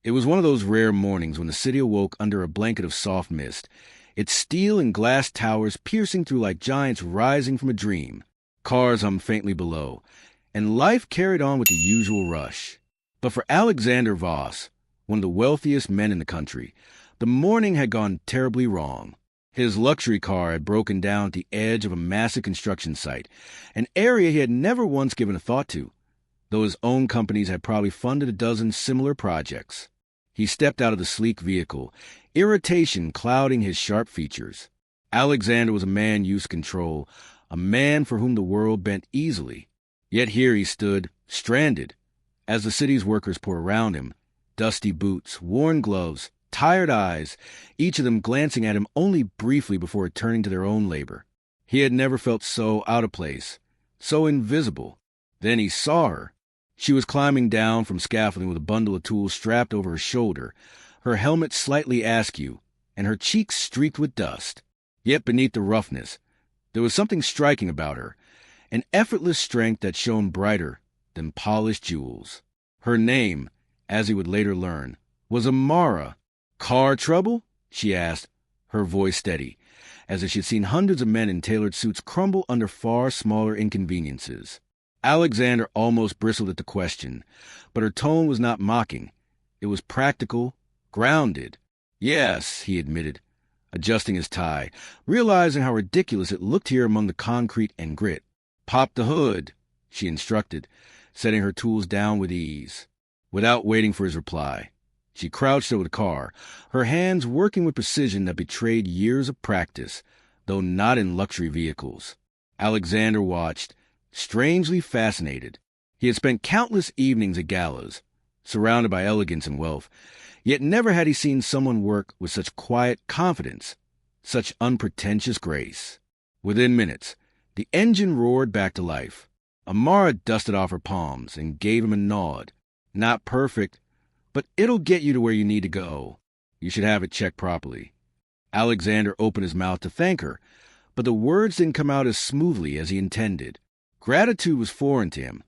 It was one of those rare mornings when the city awoke under a blanket of soft mist, its steel and glass towers piercing through like giants rising from a dream. Cars hummed faintly below, and life carried on with the usual rush. But for Alexander Voss, one of the wealthiest men in the country, the morning had gone terribly wrong. His luxury car had broken down at the edge of a massive construction site, an area he had never once given a thought to, though his own companies had probably funded a dozen similar projects. He stepped out of the sleek vehicle, irritation clouding his sharp features. Alexander was a man used to control, a man for whom the world bent easily. Yet here he stood, stranded, as the city's workers poured around him, dusty boots, worn gloves, tired eyes, each of them glancing at him only briefly before returning to their own labor. He had never felt so out of place, so invisible. Then he saw her. She was climbing down from scaffolding with a bundle of tools strapped over her shoulder, her helmet slightly askew, and her cheeks streaked with dust. Yet beneath the roughness, there was something striking about her, an effortless strength that shone brighter than polished jewels. Her name, as he would later learn, was Amara. "Car trouble?" she asked, her voice steady, as if she had seen hundreds of men in tailored suits crumble under far smaller inconveniences. Alexander almost bristled at the question, but her tone was not mocking. It was practical, grounded. "Yes," he admitted, adjusting his tie, realizing how ridiculous it looked here among the concrete and grit. "Pop the hood," she instructed, setting her tools down with ease. Without waiting for his reply, she crouched over the car, her hands working with precision that betrayed years of practice, though not in luxury vehicles. Alexander watched, strangely fascinated. He had spent countless evenings at galas, surrounded by elegance and wealth, yet never had he seen someone work with such quiet confidence, such unpretentious grace. Within minutes, the engine roared back to life. Amara dusted off her palms and gave him a nod. "Not perfect, but it'll get you to where you need to go. You should have it checked properly." Alexander opened his mouth to thank her, but the words didn't come out as smoothly as he intended. Gratitude was foreign to him.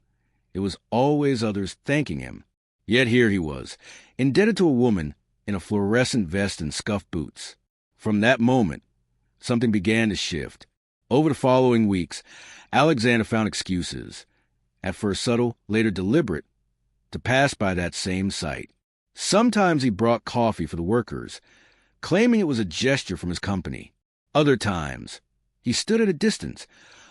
It was always others thanking him. Yet here he was, indebted to a woman in a fluorescent vest and scuffed boots. From that moment, something began to shift. Over the following weeks, Alexander found excuses, at first subtle, later deliberate, to pass by that same site. Sometimes he brought coffee for the workers, claiming it was a gesture from his company. Other times, he stood at a distance,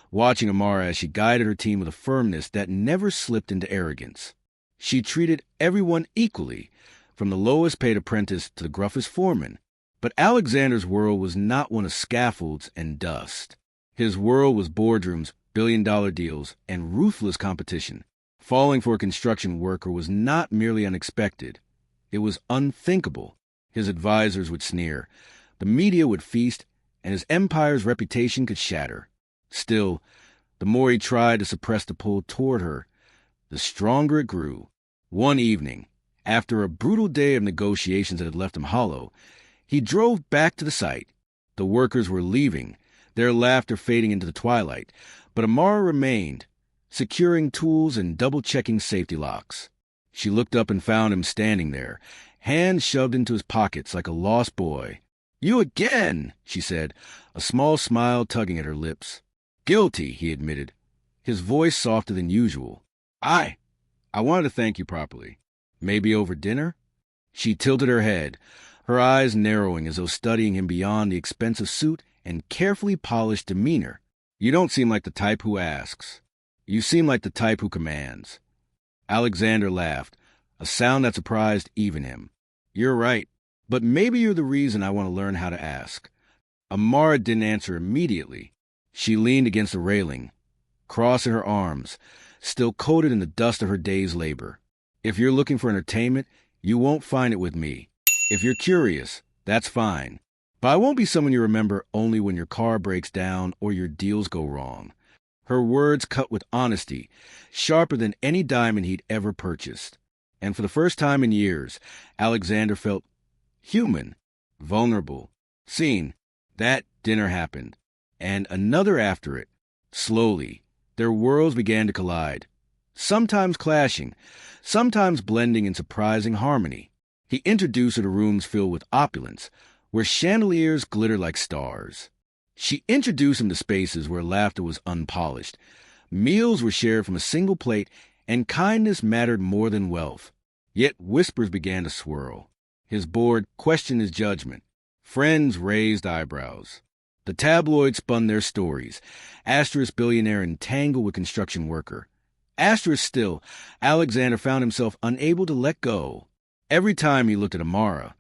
watching Amara as she guided her team with a firmness that never slipped into arrogance. She treated everyone equally, from the lowest-paid apprentice to the gruffest foreman. But Alexander's world was not one of scaffolds and dust. His world was boardrooms, billion-dollar deals, and ruthless competition. Falling for a construction worker was not merely unexpected. It was unthinkable. His advisors would sneer, the media would feast, and his empire's reputation could shatter. Still, the more he tried to suppress the pull toward her, the stronger it grew. One evening, after a brutal day of negotiations that had left him hollow, he drove back to the site. The workers were leaving, their laughter fading into the twilight, but Amara remained, securing tools and double-checking safety locks. She looked up and found him standing there, hands shoved into his pockets like a lost boy. "You again," she said, a small smile tugging at her lips. "Guilty," he admitted, his voice softer than usual. I wanted to thank you properly. Maybe over dinner?" She tilted her head, her eyes narrowing as though studying him beyond the expensive suit and carefully polished demeanor. "You don't seem like the type who asks. You seem like the type who commands." Alexander laughed, a sound that surprised even him. "You're right, but maybe you're the reason I want to learn how to ask." Amara didn't answer immediately. She leaned against the railing, crossing her arms, still coated in the dust of her day's labor. "If you're looking for entertainment, you won't find it with me. If you're curious, that's fine. But I won't be someone you remember only when your car breaks down or your deals go wrong." Her words cut with honesty, sharper than any diamond he'd ever purchased. And for the first time in years, Alexander felt human, vulnerable, seen. That dinner happened, and another after it. Slowly, their worlds began to collide, sometimes clashing, sometimes blending in surprising harmony. He introduced her to rooms filled with opulence, where chandeliers glittered like stars. She introduced him to spaces where laughter was unpolished. Meals were shared from a single plate, and kindness mattered more than wealth. Yet whispers began to swirl. His board questioned his judgment. Friends raised eyebrows. The tabloids spun their stories. Asterisk billionaire entangled with construction worker. Asterisk still, Alexander found himself unable to let go. Every time he looked at Amara,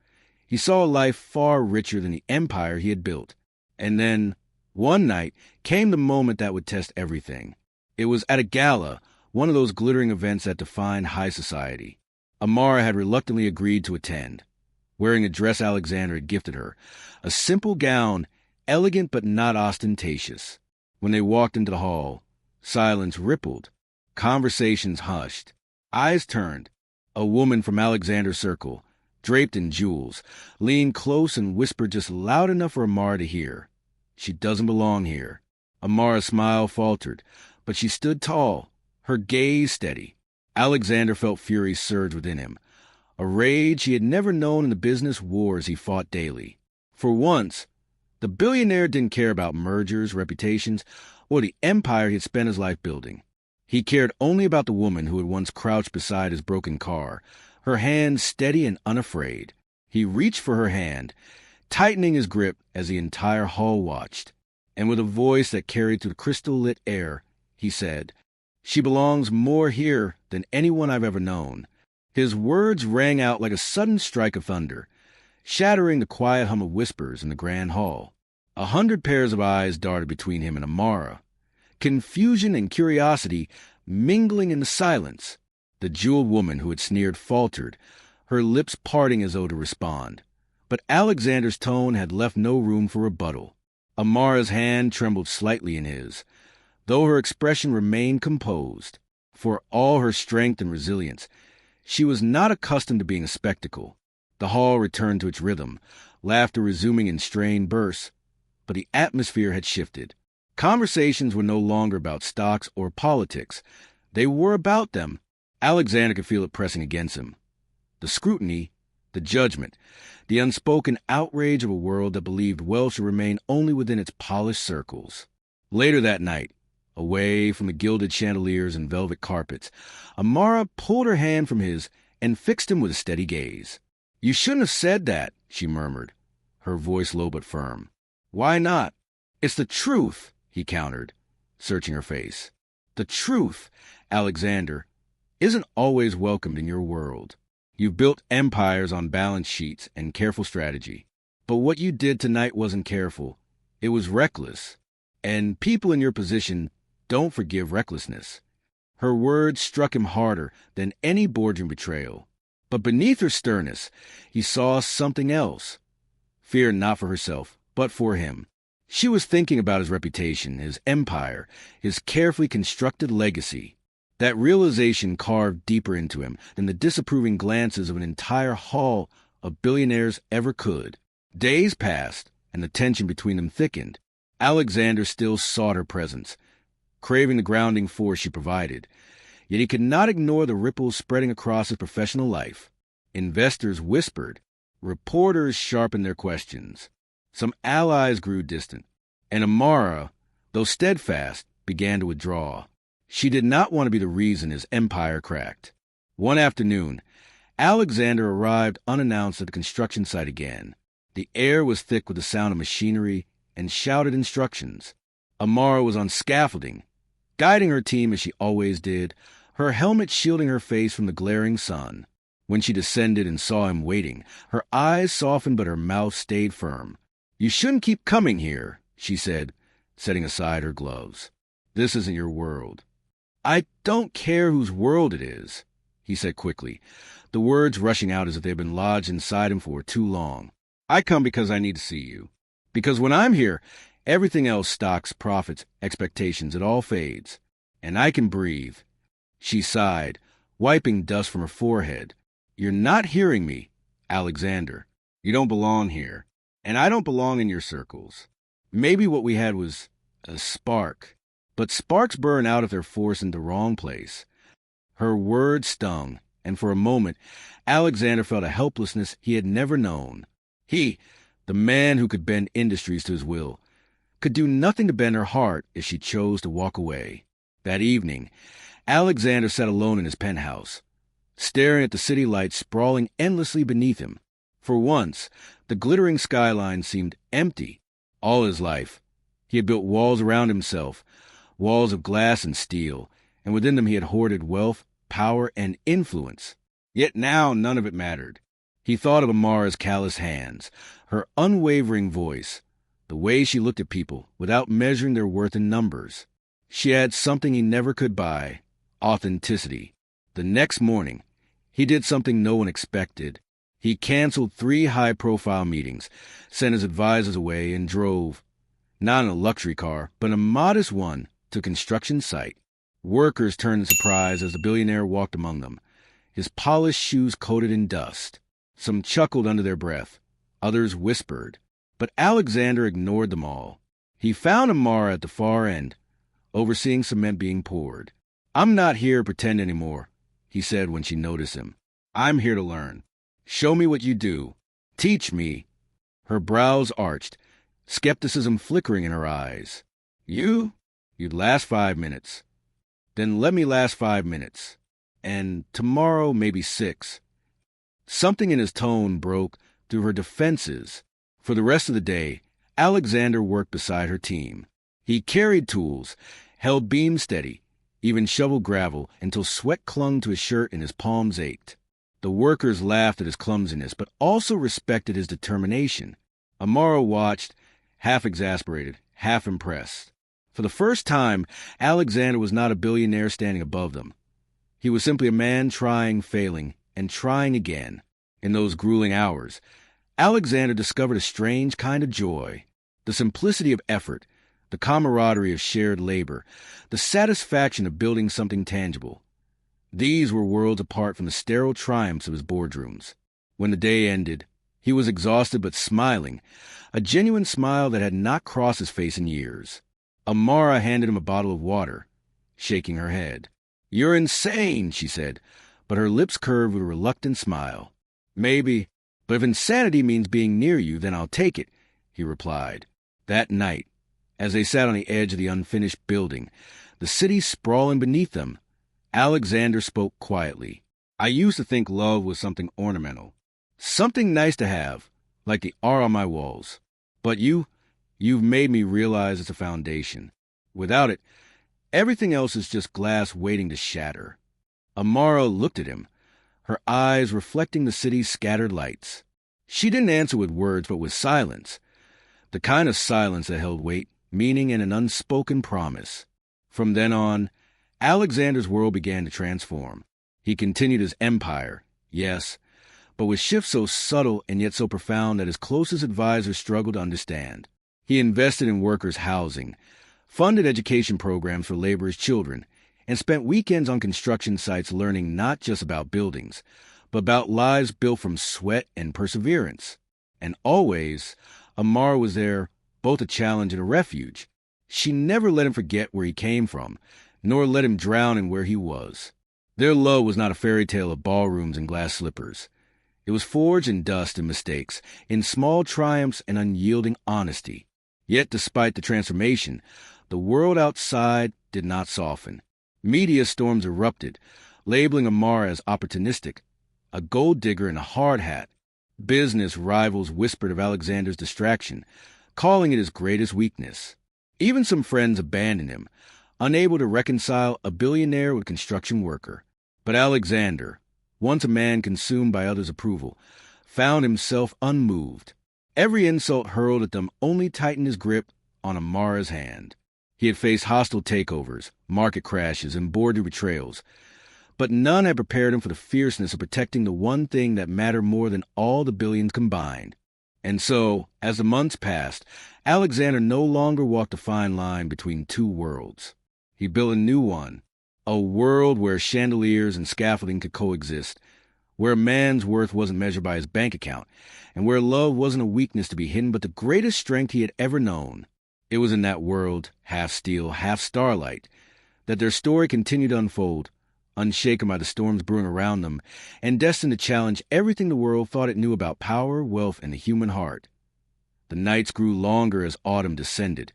he saw a life far richer than the empire he had built. And then, one night, came the moment that would test everything. It was at a gala, one of those glittering events that define high society. Amara had reluctantly agreed to attend, wearing a dress Alexander had gifted her, a simple gown, elegant but not ostentatious. When they walked into the hall, silence rippled, conversations hushed, eyes turned. A woman from Alexander's circle, draped in jewels, leaned close and whispered just loud enough for Amara to hear. "She doesn't belong here." Amara's smile faltered, but she stood tall, her gaze steady. Alexander felt fury surge within him, a rage he had never known in the business wars he fought daily. For once, the billionaire didn't care about mergers, reputations, or the empire he had spent his life building. He cared only about the woman who had once crouched beside his broken car, her hand steady and unafraid. He reached for her hand, tightening his grip as the entire hall watched, and with a voice that carried through the crystal-lit air, he said, "She belongs more here than anyone I've ever known." His words rang out like a sudden strike of thunder, shattering the quiet hum of whispers in the grand hall. 100 pairs of eyes darted between him and Amara, confusion and curiosity mingling in the silence. The jeweled woman who had sneered faltered, her lips parting as though to respond. But Alexander's tone had left no room for rebuttal. Amara's hand trembled slightly in his, though her expression remained composed. For all her strength and resilience, she was not accustomed to being a spectacle. The hall returned to its rhythm, laughter resuming in strained bursts. But the atmosphere had shifted. Conversations were no longer about stocks or politics. They were about them. Alexander could feel it pressing against him. The scrutiny, the judgment, the unspoken outrage of a world that believed wealth should remain only within its polished circles. Later that night, away from the gilded chandeliers and velvet carpets, Amara pulled her hand from his and fixed him with a steady gaze. "You shouldn't have said that," she murmured, her voice low but firm. "Why not?" "It's the truth," he countered, searching her face. "The truth, Alexander, isn't always welcomed in your world. You've built empires on balance sheets and careful strategy. But what you did tonight wasn't careful. It was reckless. And people in your position don't forgive recklessness." Her words struck him harder than any boardroom betrayal. But beneath her sternness, he saw something else. Fear not for herself, but for him. She was thinking about his reputation, his empire, his carefully constructed legacy. That realization carved deeper into him than the disapproving glances of an entire hall of billionaires ever could. Days passed, and the tension between them thickened. Alexander still sought her presence, craving the grounding force she provided. Yet he could not ignore the ripples spreading across his professional life. Investors whispered. Reporters sharpened their questions. Some allies grew distant, and Amara, though steadfast, began to withdraw. She did not want to be the reason his empire cracked. One afternoon, Alexander arrived unannounced at the construction site again. The air was thick with the sound of machinery and shouted instructions. Amara was on scaffolding, guiding her team as she always did, her helmet shielding her face from the glaring sun. When she descended and saw him waiting, her eyes softened but her mouth stayed firm. "You shouldn't keep coming here," she said, setting aside her gloves. "This isn't your world." "I don't care whose world it is," he said quickly, the words rushing out as if they had been lodged inside him for too long. "I come because I need to see you. Because when I'm here, everything else, stocks, profits, expectations, it all fades. And I can breathe." She sighed, wiping dust from her forehead. "You're not hearing me, Alexander. You don't belong here. And I don't belong in your circles. Maybe what we had was a spark. But sparks burn out if they're forced into the wrong place." Her words stung, and for a moment, Alexander felt a helplessness he had never known. He, the man who could bend industries to his will, could do nothing to bend her heart if she chose to walk away. That evening, Alexander sat alone in his penthouse, staring at the city lights sprawling endlessly beneath him. For once, the glittering skyline seemed empty. All his life, he had built walls around himself, walls of glass and steel, and within them he had hoarded wealth, power, and influence. Yet now none of it mattered. He thought of Amara's callous hands, her unwavering voice, the way she looked at people without measuring their worth in numbers. She had something he never could buy: authenticity. The next morning, he did something no one expected. He canceled 3 high-profile meetings, sent his advisors away, and drove, not in a luxury car, but in a modest one, to a construction site. Workers turned in surprise as the billionaire walked among them, his polished shoes coated in dust. Some chuckled under their breath. Others whispered. But Alexander ignored them all. He found Amara at the far end, overseeing cement being poured. "I'm not here to pretend anymore," he said when she noticed him. "I'm here to learn. Show me what you do. Teach me." Her brows arched, skepticism flickering in her eyes. "You? You'd last 5 minutes. Then let me last 5 minutes. And tomorrow maybe 6. Something in his tone broke through her defenses. For the rest of the day, Alexander worked beside her team. He carried tools, held beams steady, even shoveled gravel until sweat clung to his shirt and his palms ached. The workers laughed at his clumsiness, but also respected his determination. Amara watched, half exasperated, half impressed. For the first time, Alexander was not a billionaire standing above them. He was simply a man trying, failing, and trying again. In those grueling hours, Alexander discovered a strange kind of joy. The simplicity of effort, the camaraderie of shared labor, the satisfaction of building something tangible. These were worlds apart from the sterile triumphs of his boardrooms. When the day ended, he was exhausted but smiling, a genuine smile that had not crossed his face in years. Amara handed him a bottle of water, shaking her head. "You're insane," she said, but her lips curved with a reluctant smile. "Maybe, but if insanity means being near you, then I'll take it," he replied. That night, as they sat on the edge of the unfinished building, the city sprawling beneath them, Alexander spoke quietly. "I used to think love was something ornamental, something nice to have, like the art on my walls. But you've made me realize it's a foundation. Without it, everything else is just glass waiting to shatter." Amara looked at him, her eyes reflecting the city's scattered lights. She didn't answer with words, but with silence, the kind of silence that held weight, meaning, and an unspoken promise. From then on, Alexander's world began to transform. He continued his empire, yes, but with shifts so subtle and yet so profound that his closest advisors struggled to understand. He invested in workers' housing, funded education programs for laborers' children, and spent weekends on construction sites learning not just about buildings, but about lives built from sweat and perseverance. And always, Amara was there, both a challenge and a refuge. She never let him forget where he came from, nor let him drown in where he was. Their love was not a fairy tale of ballrooms and glass slippers. It was forged in dust and mistakes, in small triumphs and unyielding honesty. Yet despite the transformation, the world outside did not soften. Media storms erupted, labeling Amara as opportunistic, a gold digger and a hard hat. Business rivals whispered of Alexander's distraction, calling it his greatest weakness. Even some friends abandoned him, unable to reconcile a billionaire with a construction worker. But Alexander, once a man consumed by others' approval, found himself unmoved. Every insult hurled at them only tightened his grip on Amara's hand. He had faced hostile takeovers, market crashes, and boardroom betrayals, but none had prepared him for the fierceness of protecting the one thing that mattered more than all the billions combined. And so, as the months passed, Alexander no longer walked a fine line between two worlds. He built a new one, a world where chandeliers and scaffolding could coexist, where a man's worth wasn't measured by his bank account, and where love wasn't a weakness to be hidden but the greatest strength he had ever known. It was in that world, half steel, half starlight, that their story continued to unfold, unshaken by the storms brewing around them, and destined to challenge everything the world thought it knew about power, wealth, and the human heart. The nights grew longer as autumn descended,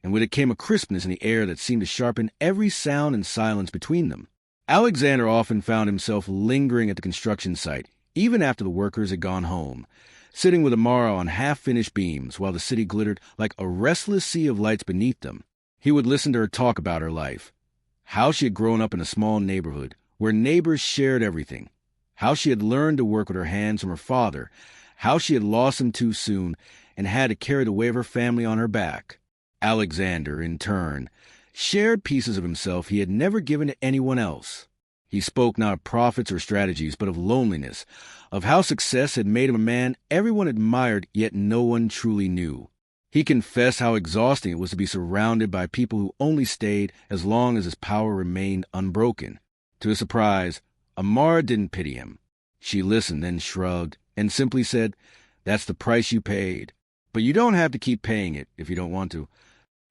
and with it came a crispness in the air that seemed to sharpen every sound and silence between them. Alexander often found himself lingering at the construction site, even after the workers had gone home, sitting with Amara on half-finished beams while the city glittered like a restless sea of lights beneath them. He would listen to her talk about her life, how she had grown up in a small neighborhood where neighbors shared everything, how she had learned to work with her hands from her father, how she had lost him too soon and had to carry the weight of her family on her back. Alexander, in turn, shared pieces of himself he had never given to anyone else. He spoke not of profits or strategies, but of loneliness, of how success had made him a man everyone admired yet no one truly knew. He confessed how exhausting it was to be surrounded by people who only stayed as long as his power remained unbroken. To his surprise, Amara didn't pity him. She listened, then shrugged, and simply said, "That's the price you paid. But you don't have to keep paying it if you don't want to."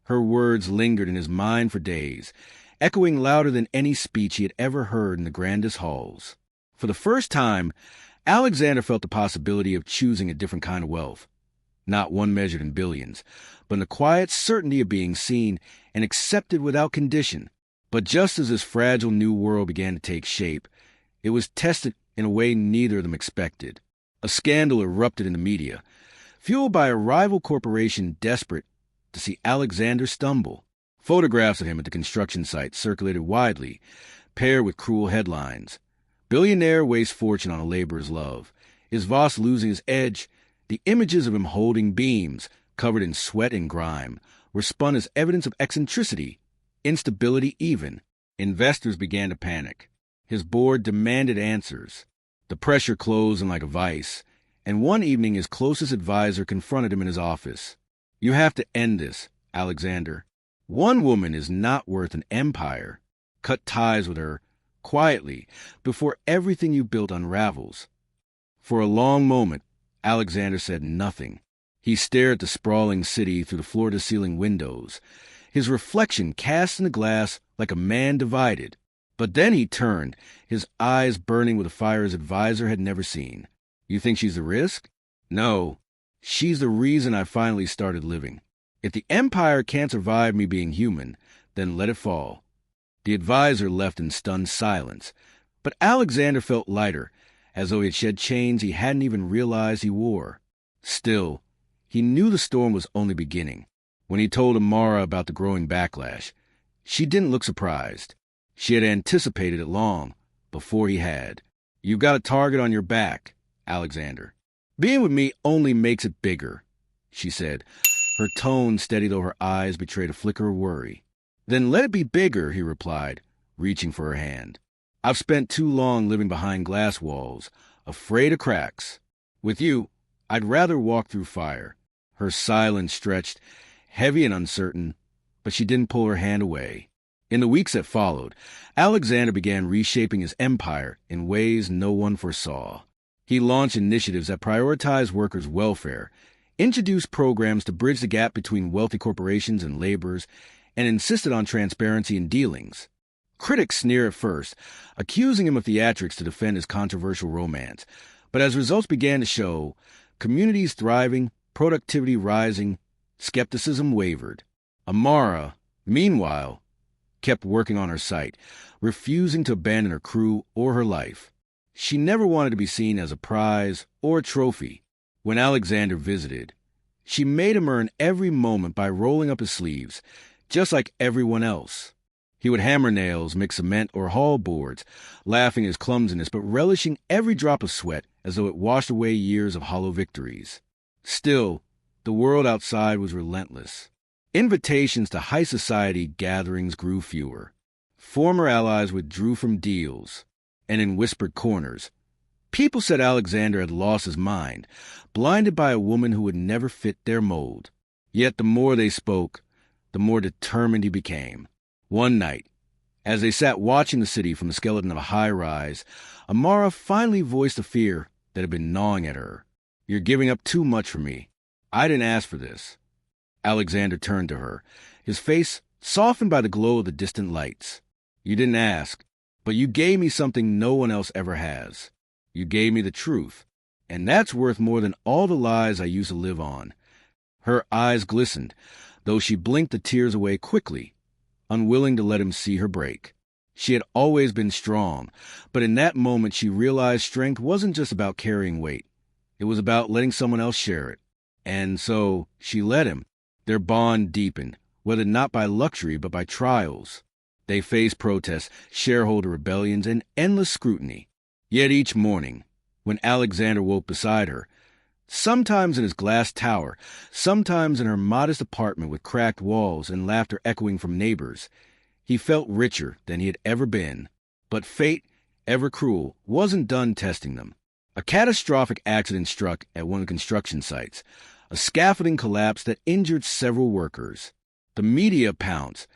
Her words lingered in his mind for days, echoing louder than any speech he had ever heard in the grandest halls. For the first time, Alexander felt the possibility of choosing a different kind of wealth. Not one measured in billions, but in the quiet certainty of being seen and accepted without condition. But just as this fragile new world began to take shape, it was tested in a way neither of them expected. A scandal erupted in the media, fueled by a rival corporation desperate to see Alexander stumble. Photographs of him at the construction site circulated widely, paired with cruel headlines. "Billionaire wastes fortune on a laborer's love. Is Voss losing his edge?" The images of him holding beams, covered in sweat and grime, were spun as evidence of eccentricity, instability even. Investors began to panic. His board demanded answers. The pressure closed in like a vice, and one evening his closest advisor confronted him in his office. "You have to end this, Alexander. One woman is not worth an empire. Cut ties with her, quietly, before everything you built unravels." For a long moment, Alexander said nothing. He stared at the sprawling city through the floor-to-ceiling windows, his reflection cast in the glass like a man divided. But then he turned, his eyes burning with a fire his advisor had never seen. "You think she's the risk?" "No. She's the reason I finally started living. If the empire can't survive me being human, then let it fall." The advisor left in stunned silence, but Alexander felt lighter, as though he had shed chains he hadn't even realized he wore. Still, he knew the storm was only beginning. When he told Amara about the growing backlash, she didn't look surprised. She had anticipated it long, before he had. "You've got a target on your back, Alexander. Being with me only makes it bigger," she said, her tone steady though her eyes betrayed a flicker of worry. "Then let it be bigger," he replied, reaching for her hand. "I've spent too long living behind glass walls, afraid of cracks. With you, I'd rather walk through fire." Her silence stretched, heavy and uncertain, but she didn't pull her hand away. In the weeks that followed, Alexander began reshaping his empire in ways no one foresaw. He launched initiatives that prioritized workers' welfare, introduced programs to bridge the gap between wealthy corporations and laborers, and insisted on transparency in dealings. Critics sneered at first, accusing him of theatrics to defend his controversial romance. But as results began to show, communities thriving, productivity rising, skepticism wavered. Amara, meanwhile, kept working on her site, refusing to abandon her crew or her life. She never wanted to be seen as a prize or a trophy. When Alexander visited, she made him earn every moment by rolling up his sleeves, just like everyone else. He would hammer nails, mix cement, or haul boards, laughing at his clumsiness but relishing every drop of sweat as though it washed away years of hollow victories. Still, the world outside was relentless. Invitations to high society gatherings grew fewer. Former allies withdrew from deals, and in whispered corners, people said Alexander had lost his mind, blinded by a woman who would never fit their mold. Yet the more they spoke, the more determined he became. One night, as they sat watching the city from the skeleton of a high-rise, Amara finally voiced a fear that had been gnawing at her. "You're giving up too much for me. I didn't ask for this." Alexander turned to her, his face softened by the glow of the distant lights. "You didn't ask, But you gave me something no one else ever has. You gave me the truth. And that's worth more than all the lies I used to live on." Her eyes glistened, though she blinked the tears away quickly, unwilling to let him see her break. She had always been strong, but in that moment she realized strength wasn't just about carrying weight. It was about letting someone else share it. And so she let him. Their bond deepened, whether not by luxury but by trials. They faced protests, shareholder rebellions, and endless scrutiny. Yet each morning, when Alexander woke beside her, sometimes in his glass tower, sometimes in her modest apartment with cracked walls and laughter echoing from neighbors, he felt richer than he had ever been. But fate, ever cruel, wasn't done testing them. A catastrophic accident struck at one of the construction sites. A scaffolding collapse that injured several workers. The media pounced,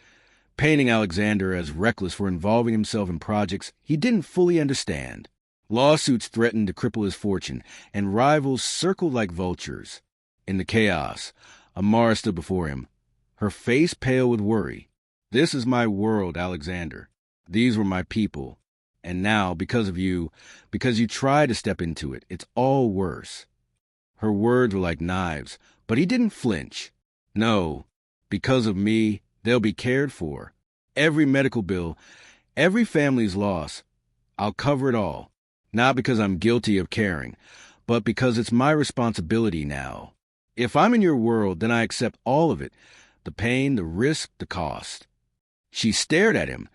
painting Alexander as reckless for involving himself in projects he didn't fully understand. Lawsuits threatened to cripple his fortune, and rivals circled like vultures. In the chaos, Amara stood before him, her face pale with worry. "This is my world, Alexander. These were my people. And now, because of you, because you tried to step into it, it's all worse." Her words were like knives, but he didn't flinch. "No, because of me, they'll be cared for. Every medical bill, every family's loss, I'll cover it all. Not because I'm guilty of caring, but because it's my responsibility now. If I'm in your world, then I accept all of it, the pain, the risk, the cost." She stared at him,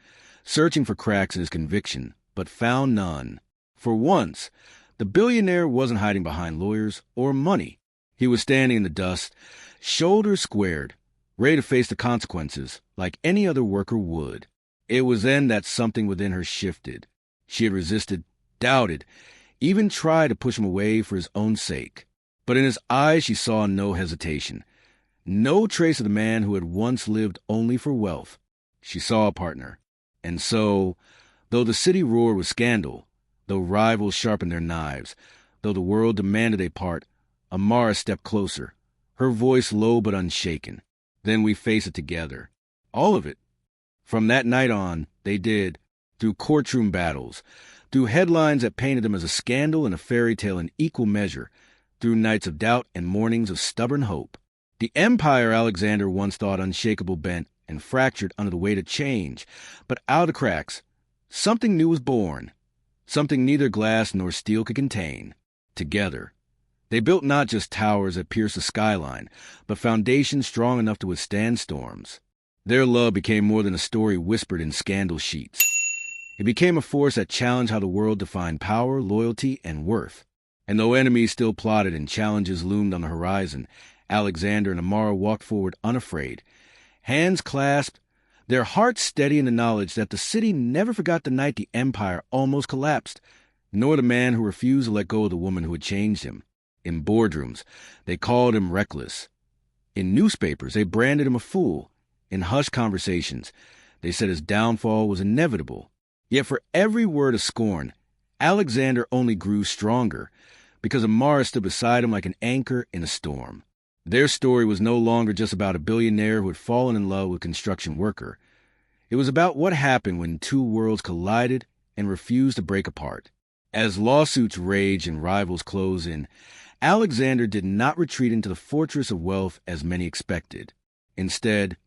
searching for cracks in his conviction, but found none. For once, the billionaire wasn't hiding behind lawyers or money. He was standing in the dust, shoulders squared, ready to face the consequences like any other worker would. It was then that something within her shifted. She had resisted, doubted, even tried to push him away for his own sake. But in his eyes she saw no hesitation, no trace of the man who had once lived only for wealth. She saw a partner. And so, though the city roared with scandal, though rivals sharpened their knives, though the world demanded a part, Amara stepped closer, her voice low but unshaken. "Then we face it together. All of it." From that night on, they did, through courtroom battles, through headlines that painted them as a scandal and a fairy tale in equal measure, through nights of doubt and mornings of stubborn hope. The empire Alexander once thought unshakable bent and fractured under the weight of change, but out of the cracks, something new was born, something neither glass nor steel could contain. Together, they built not just towers that pierced the skyline, but foundations strong enough to withstand storms. Their love became more than a story whispered in scandal sheets. It became a force that challenged how the world defined power, loyalty, and worth. And though enemies still plotted and challenges loomed on the horizon, Alexander and Amara walked forward unafraid, hands clasped, their hearts steady in the knowledge that the city never forgot the night the empire almost collapsed, nor the man who refused to let go of the woman who had changed him. In boardrooms, they called him reckless. In newspapers, they branded him a fool. In hushed conversations, they said his downfall was inevitable. Yet for every word of scorn, Alexander only grew stronger, because Amara stood beside him like an anchor in a storm. Their story was no longer just about a billionaire who had fallen in love with a construction worker. It was about what happened when two worlds collided and refused to break apart. As lawsuits raged and rivals closed in, Alexander did not retreat into the fortress of wealth as many expected. Instead,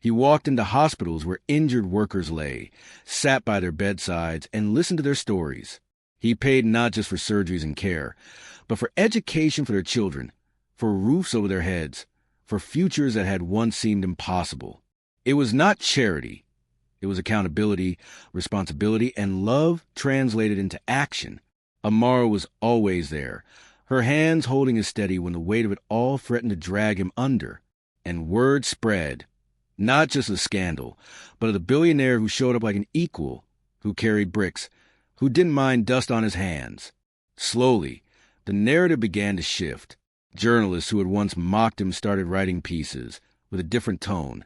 he walked into hospitals where injured workers lay, sat by their bedsides, and listened to their stories. He paid not just for surgeries and care, but for education for their children, for roofs over their heads, for futures that had once seemed impossible. It was not charity. It was accountability, responsibility, and love translated into action. Amara was always there, her hands holding his steady when the weight of it all threatened to drag him under. And word spread. Not just a scandal, but of the billionaire who showed up like an equal, who carried bricks, who didn't mind dust on his hands. Slowly, the narrative began to shift. Journalists who had once mocked him started writing pieces, with a different tone,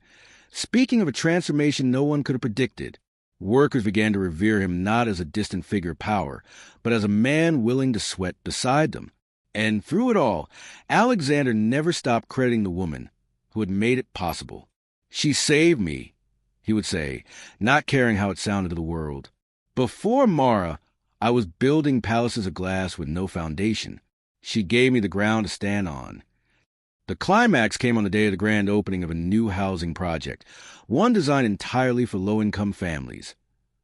speaking of a transformation no one could have predicted. Workers began to revere him not as a distant figure of power, but as a man willing to sweat beside them. And through it all, Alexander never stopped crediting the woman who had made it possible. "She saved me," he would say, not caring how it sounded to the world. Before Mara, I was building palaces of glass with no foundation. She gave me the ground to stand on. The climax came on the day of the grand opening of a new housing project, one designed entirely for low-income families,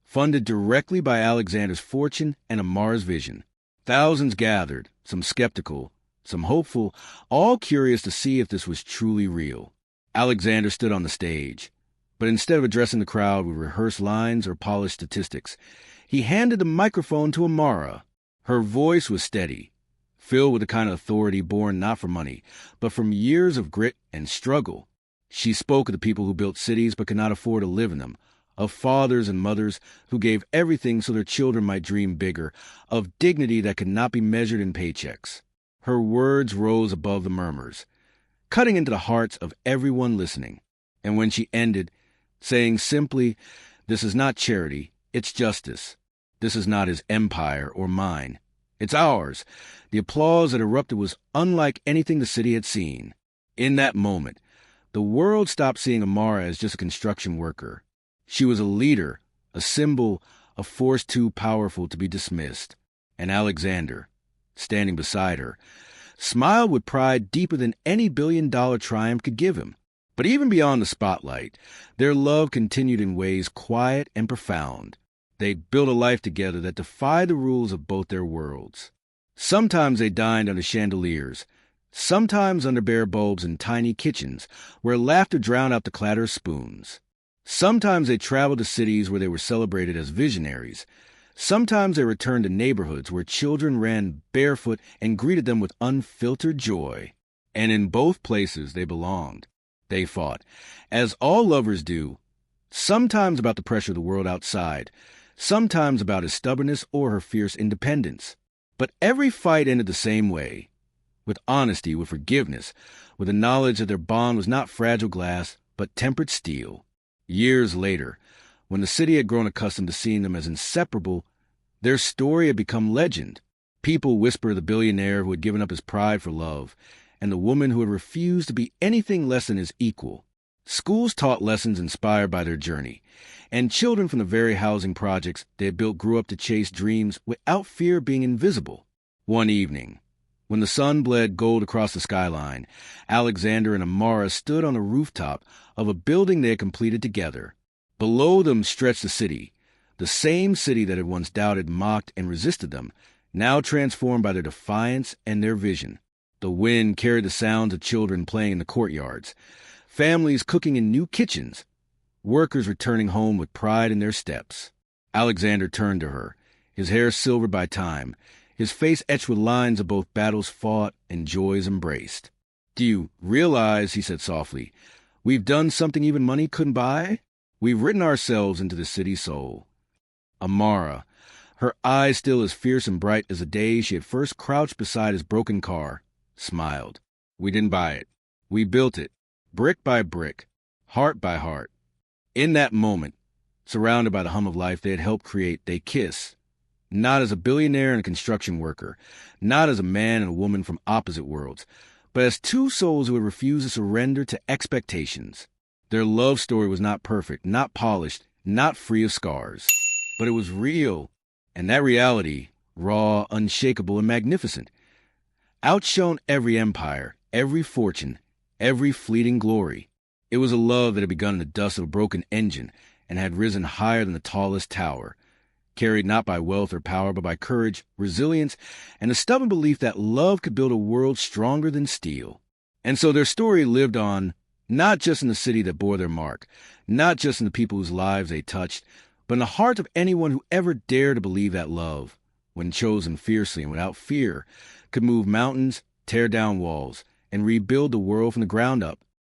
funded directly by Alexander's fortune and Amara's vision. Thousands gathered, some skeptical, some hopeful, all curious to see if this was truly real. Alexander stood on the stage, but instead of addressing the crowd with rehearsed lines or polished statistics, he handed the microphone to Amara. Her voice was steady, filled with the kind of authority born not from money, but from years of grit and struggle. She spoke of the people who built cities but could not afford to live in them, of fathers and mothers who gave everything so their children might dream bigger, of dignity that could not be measured in paychecks. Her words rose above the murmurs, cutting into the hearts of everyone listening. And when she ended, saying simply, "This is not charity, it's justice. This is not his empire or mine. It's ours." The applause that erupted was unlike anything the city had seen. In that moment, the world stopped seeing Amara as just a construction worker. She was a leader, a symbol, a force too powerful to be dismissed. And Alexander, standing beside her, smiled with pride deeper than any billion-dollar triumph could give him. But even beyond the spotlight, their love continued in ways quiet and profound. They built a life together that defied the rules of both their worlds. Sometimes they dined under chandeliers, sometimes under bare bulbs in tiny kitchens where laughter drowned out the clatter of spoons. Sometimes they traveled to cities where they were celebrated as visionaries. Sometimes they returned to neighborhoods where children ran barefoot and greeted them with unfiltered joy. And in both places they belonged. They fought, as all lovers do, sometimes about the pressure of the world outside, sometimes about his stubbornness or her fierce independence. But every fight ended the same way, with honesty, with forgiveness, with the knowledge that their bond was not fragile glass, but tempered steel. Years later, when the city had grown accustomed to seeing them as inseparable, their story had become legend. People whisper of the billionaire who had given up his pride for love, and the woman who had refused to be anything less than his equal. Schools taught lessons inspired by their journey, and children from the very housing projects they had built grew up to chase dreams without fear of being invisible. One evening, when the sun bled gold across the skyline, Alexander and Amara stood on a rooftop of a building they had completed together. Below them stretched the city, the same city that had once doubted, mocked, and resisted them, now transformed by their defiance and their vision. The wind carried the sounds of children playing in the courtyards, families cooking in new kitchens, workers returning home with pride in their steps. Alexander turned to her, his hair silvered by time, his face etched with lines of both battles fought and joys embraced. "Do you realize," he said softly, "we've done something even money couldn't buy? We've written ourselves into the city's soul." Amara, her eyes still as fierce and bright as the day she had first crouched beside his broken car, smiled. "We didn't buy it. We built it, brick by brick, heart by heart." In that moment, surrounded by the hum of life they had helped create, they kissed, not as a billionaire and a construction worker, not as a man and a woman from opposite worlds, but as two souls who had refused to surrender to expectations. Their love story was not perfect, not polished, not free of scars, but it was real, and that reality, raw, unshakable, and magnificent, outshone every empire, every fortune, every fleeting glory. It was a love that had begun in the dust of a broken engine and had risen higher than the tallest tower, carried not by wealth or power, but by courage, resilience, and the stubborn belief that love could build a world stronger than steel. And so their story lived on, not just in the city that bore their mark, not just in the people whose lives they touched, but in the heart of anyone who ever dared to believe that love, when chosen fiercely and without fear, could move mountains, tear down walls, and rebuild the world from the ground up.